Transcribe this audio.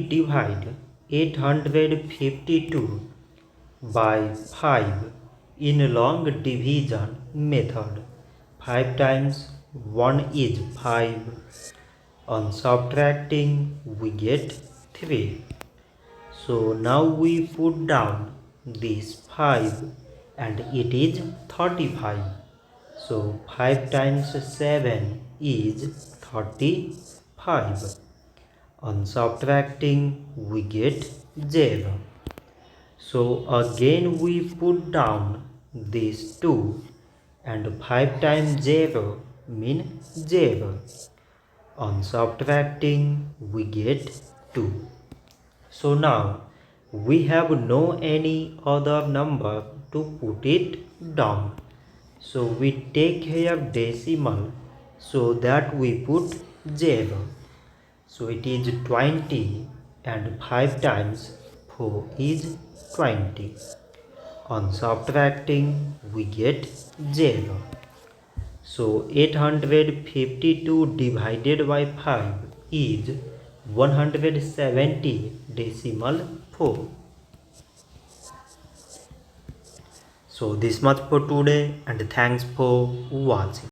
divide 852 by 5 in long division method. 5 times 1 is 5. On subtracting we get 3. So now we put down this 5 and it is 35. So 5 times 7 is 35. On subtracting we get 0. So again we put down these 2 and 5 times 0 means 0. On subtracting we get 2. So now we have no any other number to put it down. So we take here decimal so that we put 0. So it is 20 and 5 times 4 is 20. On subtracting we get 0. So 852 divided by 5 is 170 decimal 4. So this much for today and thanks for watching.